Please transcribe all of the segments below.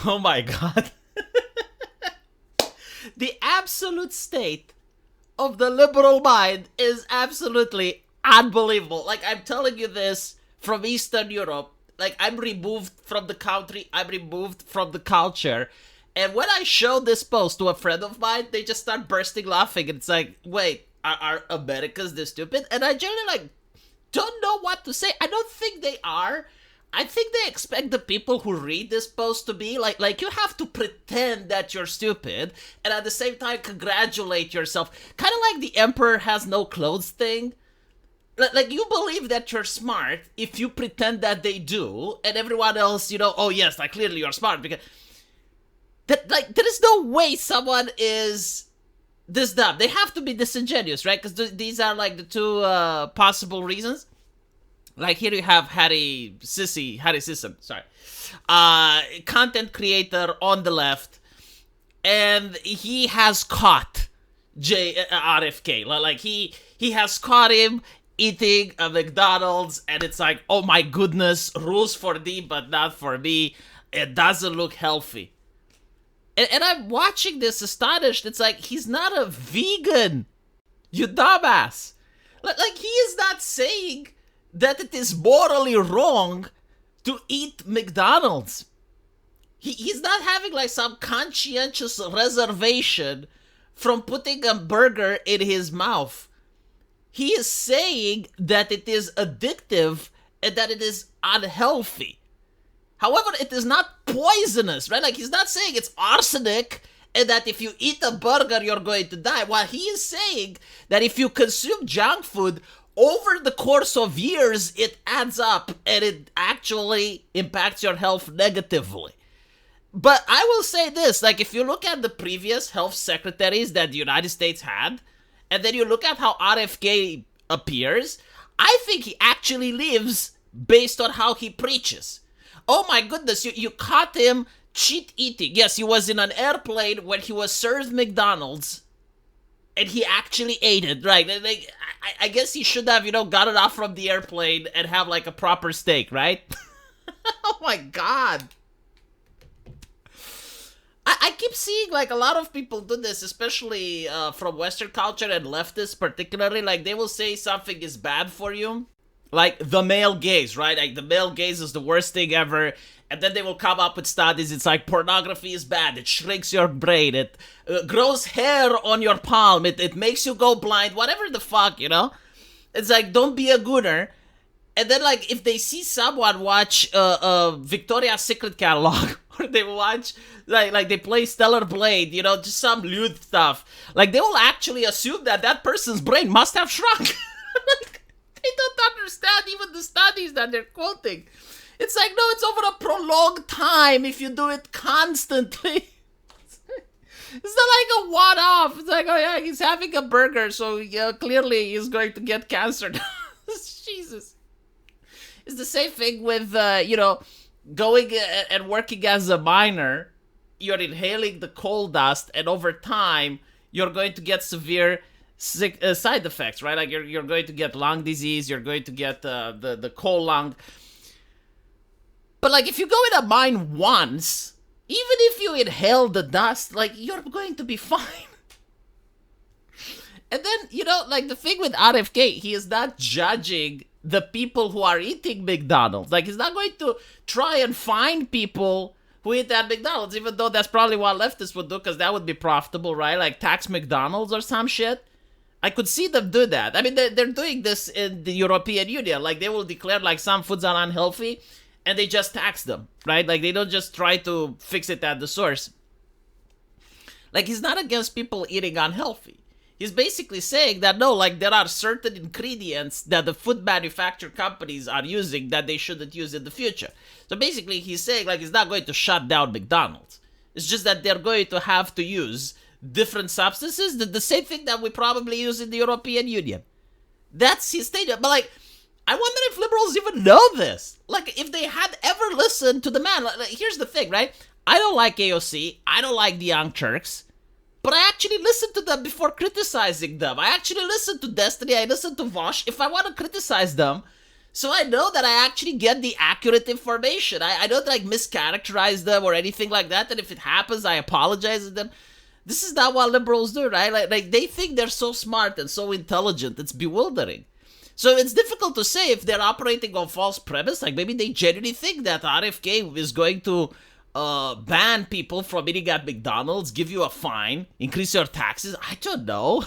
Oh my god. The absolute state of the liberal mind is absolutely unbelievable. Like, I'm telling you this from Eastern Europe. Like, I'm removed from the country, I'm removed from the culture. And when I show this post to a friend of mine, they just start bursting laughing. And it's like, wait, are Americans this stupid? And I generally, like, don't know what to say. I don't think they are. I think they expect the people who read this post to be like you have to pretend that you're stupid and at the same time congratulate yourself. Kind of like the emperor has no clothes thing. Like you believe that you're smart if you pretend that they do, and everyone else, oh yes, like clearly you're smart because that there is no way someone is this dumb. They have to be disingenuous, right? Because these are like the two possible reasons. Like here you have Harry Sisson, sorry, content creator on the left, and he has caught RFK. Like he has caught him eating a McDonald's, and it's like, oh my goodness, rules for thee but not for me. It doesn't look healthy. And I'm watching this astonished. It's like, he's not a vegan, you dumbass. Like he is not saying that it is morally wrong to eat McDonald's. He's not having like some conscientious reservation from putting a burger in his mouth. He is saying that it is addictive and that it is unhealthy. However, it is not poisonous, right? Like he's not saying it's arsenic and that if you eat a burger, you're going to die. While he is saying that if you consume junk food, over the course of years, it adds up and it actually impacts your health negatively. But I will say this, like if you look at the previous health secretaries that the United States had, and then you look at how RFK appears, I think he actually lives based on how he preaches. Oh my goodness, you caught him cheat eating. Yes, he was in an airplane when he was served McDonald's, and he actually ate it, right? Like, I guess he should have, got it off from the airplane and have like a proper steak, right? Oh my god. I keep seeing like a lot of people do this, especially from Western culture and leftists particularly. Like they will say something is bad for you. Like the male gaze, right? Like the male gaze is the worst thing ever. And then they will come up with studies. It's like pornography is bad. It shrinks your brain. It grows hair on your palm. It makes you go blind. Whatever the fuck, It's like, don't be a gooner. And then like if they see someone watch Victoria's Secret catalog, or they watch like they play Stellar Blade, just some lewd stuff, like they will actually assume that person's brain must have shrunk. Like, they don't understand even the studies that they're quoting. It's like, no, it's over a prolonged time if you do it constantly. It's not like a one-off. It's like, oh yeah, he's having a burger, so yeah, clearly he's going to get cancer. Jesus. It's the same thing with, going and working as a miner. You're inhaling the coal dust, and over time, you're going to get severe side effects, right? Like you're going to get lung disease, you're going to get the coal lung. But like if you go in a mine once, even if you inhale the dust, like you're going to be fine. And then, like the thing with RFK, he is not judging the people who are eating McDonald's. Like he's not going to try and find people who eat at McDonald's, even though that's probably what leftists would do, because that would be profitable, right? Like tax McDonald's or some shit. I could see them do that. I mean, they're doing this in the European Union. Like they will declare like some foods are unhealthy, and they just tax them, right? Like, they don't just try to fix it at the source. Like, he's not against people eating unhealthy. He's basically saying that, no, like, there are certain ingredients that the food manufacturer companies are using that they shouldn't use in the future. So basically, he's saying, like, he's not going to shut down McDonald's. It's just that they're going to have to use different substances, the same thing that we probably use in the European Union. That's his statement. But, like, I wonder if liberals even know this. Like, if they had ever listened to the man. Like, here's the thing, right? I don't like AOC. I don't like the Young Turks. But I actually listened to them before criticizing them. I actually listened to Destiny. I listened to Vosh. If I want to criticize them, So I know that I actually get the accurate information. I don't like mischaracterize them or anything like that. And if it happens, I apologize to them. This is not what liberals do, right? Like they think they're so smart and so intelligent. It's bewildering. So it's difficult to say if they're operating on false premise. Like maybe they genuinely think that RFK is going to ban people from eating at McDonald's, give you a fine, increase your taxes. I don't know.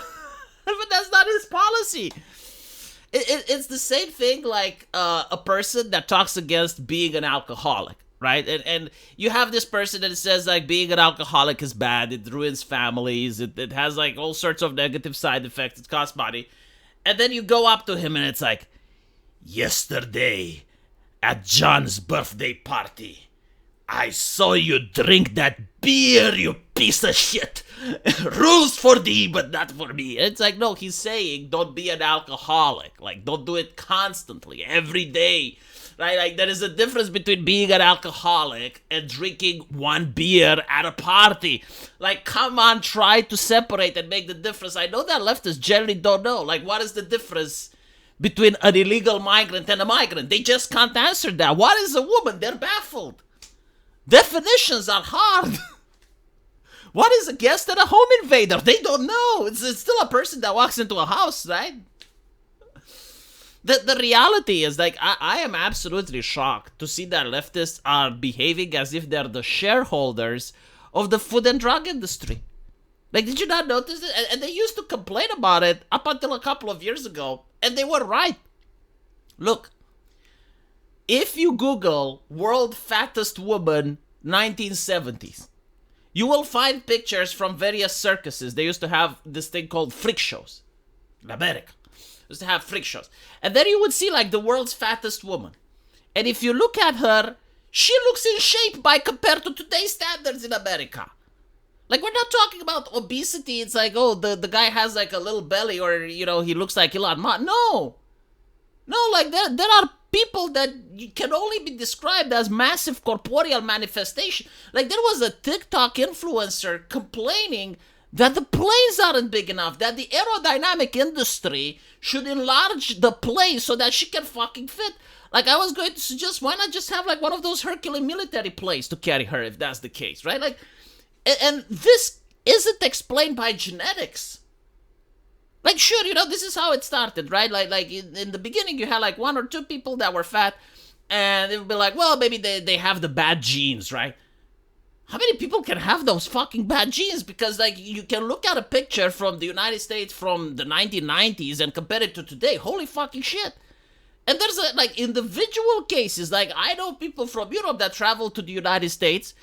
But that's not his policy. It's the same thing like a person that talks against being an alcoholic, right? And you have this person that says like being an alcoholic is bad, it ruins families, it has like all sorts of negative side effects, it costs money. And then you go up to him and it's like, yesterday at John's birthday party, I saw you drink that beer, you piece of shit. Rules for thee, but not for me. It's like, no, he's saying don't be an alcoholic. Like, don't do it constantly, every day. Right? Like, there is a difference between being an alcoholic and drinking one beer at a party. Like, come on, try to separate and make the difference. I know that leftists generally don't know. Like, what is the difference between an illegal migrant and a migrant? They just can't answer that. What is a woman? They're baffled. Definitions are hard. What is a guest and a home invader? They don't know. It's still a person that walks into a house, right? The reality is, like, I am absolutely shocked to see that leftists are behaving as if they're the shareholders of the food and drug industry. Like, did you not notice it? And they used to complain about it up until a couple of years ago, and they were right. Look, if you Google world fattest woman 1970s, you will find pictures from various circuses. They used to have this thing called freak shows in America. They used to have freak shows. And then you would see like the world's fattest woman. And if you look at her, she looks in shape by compared to today's standards in America. Like, we're not talking about obesity. It's like, oh, the guy has like a little belly or, you know, he looks like Elon Musk. No, like there are people that can only be described as massive corporeal manifestation. Like, there was a TikTok influencer complaining that the planes aren't big enough, that the aerodynamic industry should enlarge the plane so that she can fucking fit. Like, I was going to suggest, why not just have like one of those Herculean military planes to carry her if that's the case, right? Like, and this isn't explained by genetics. Like, sure, you know, this is how it started, right? Like in the beginning, you had like one or two people that were fat, and it would be like, well, maybe they have the bad genes, right? How many people can have those fucking bad genes? Because, like, you can look at a picture from the United States from the 1990s and compare it to today. Holy fucking shit. And there's, like, individual cases. Like, I know people from Europe that travel to the United States,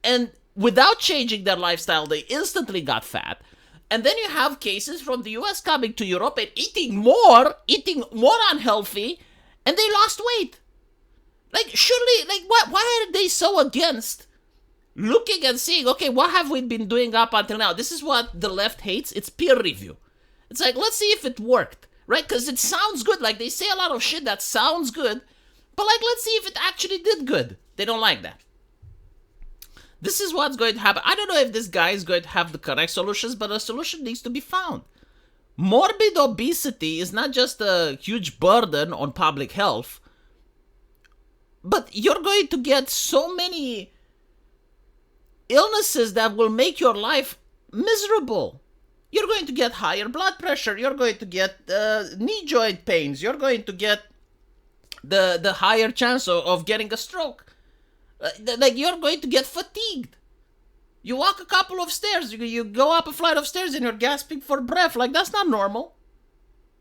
and without changing their lifestyle, they instantly got fat. And then you have cases from the US coming to Europe and eating more unhealthy, and they lost weight. Like, surely, like, why are they so against looking and seeing, okay, what have we been doing up until now? This is what the left hates. It's peer review. It's like, let's see if it worked, right? Because it sounds good. Like, they say a lot of shit that sounds good, but, like, let's see if it actually did good. They don't like that. This is what's going to happen. I don't know if this guy is going to have the correct solutions, but a solution needs to be found. Morbid obesity is not just a huge burden on public health, but you're going to get so many illnesses that will make your life miserable. You're going to get higher blood pressure. You're going to get knee joint pains. You're going to get the higher chance of getting a stroke. Like, you're going to get fatigued. You walk a couple of stairs, you go up a flight of stairs and you're gasping for breath. Like, that's not normal.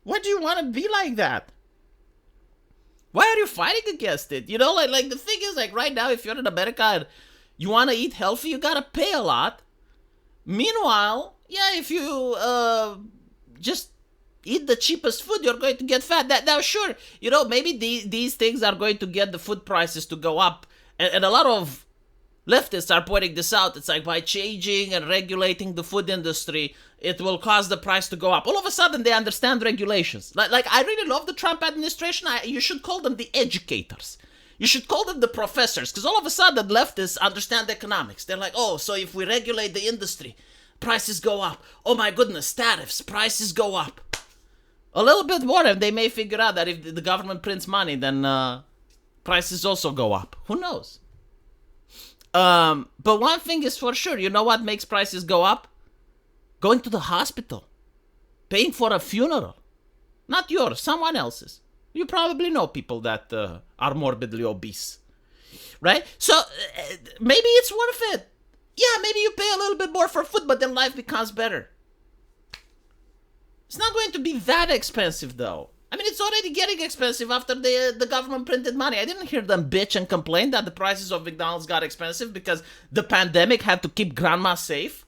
Why do you want to be like that? Why are you fighting against it? You know, like the thing is, like, right now, if you're in America and you want to eat healthy, you gotta pay a lot. Meanwhile, yeah, if you just eat the cheapest food, you're going to get fat. Now, sure, you know, maybe these things are going to get the food prices to go up. And a lot of leftists are pointing this out. It's like, by changing and regulating the food industry, it will cause the price to go up. All of a sudden, they understand regulations. Like I really love the Trump administration. You should call them the educators. You should call them the professors. Because all of a sudden, leftists understand economics. They're like, oh, so if we regulate the industry, prices go up. Oh my goodness, tariffs, prices go up. A little bit more, and they may figure out that if the government prints money, then prices also go up. Who knows? But one thing is for sure. You know what makes prices go up? Going to the hospital. Paying for a funeral. Not yours, someone else's. You probably know people that are morbidly obese. Right? So maybe it's worth it. Yeah, maybe you pay a little bit more for food, but then life becomes better. It's not going to be that expensive, though. I mean, it's already getting expensive after the government printed money. I didn't hear them bitch and complain that the prices of McDonald's got expensive because the pandemic had to keep grandma safe.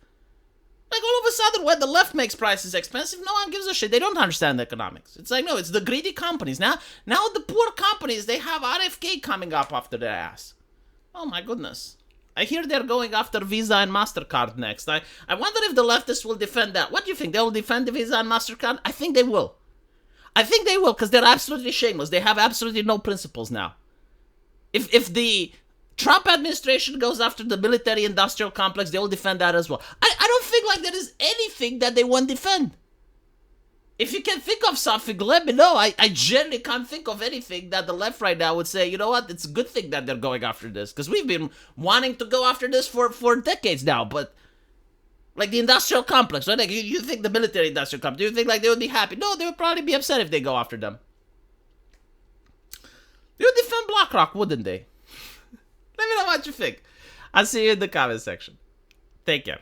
Like, all of a sudden, when the left makes prices expensive, no one gives a shit. They don't understand economics. It's like, no, it's the greedy companies. Now the poor companies, they have RFK coming up after their ass. Oh, my goodness. I hear they're going after Visa and MasterCard next. I wonder if the leftists will defend that. What do you think? They will defend the Visa and MasterCard? I think they will. I think they will, because they're absolutely shameless. They have absolutely no principles now. If the Trump administration goes after the military-industrial complex, they will defend that as well. I don't think like there is anything that they won't defend. If you can think of something, let me know. I generally can't think of anything that the left right now would say, you know what, it's a good thing that they're going after this. Because we've been wanting to go after this for decades now. But, like the industrial complex, right? Like you think the military-industrial complex, do you think like they would be happy? No, they would probably be upset if they go after them. They would defend BlackRock, wouldn't they? Let me know what you think. I'll see you in the comment section. Take care.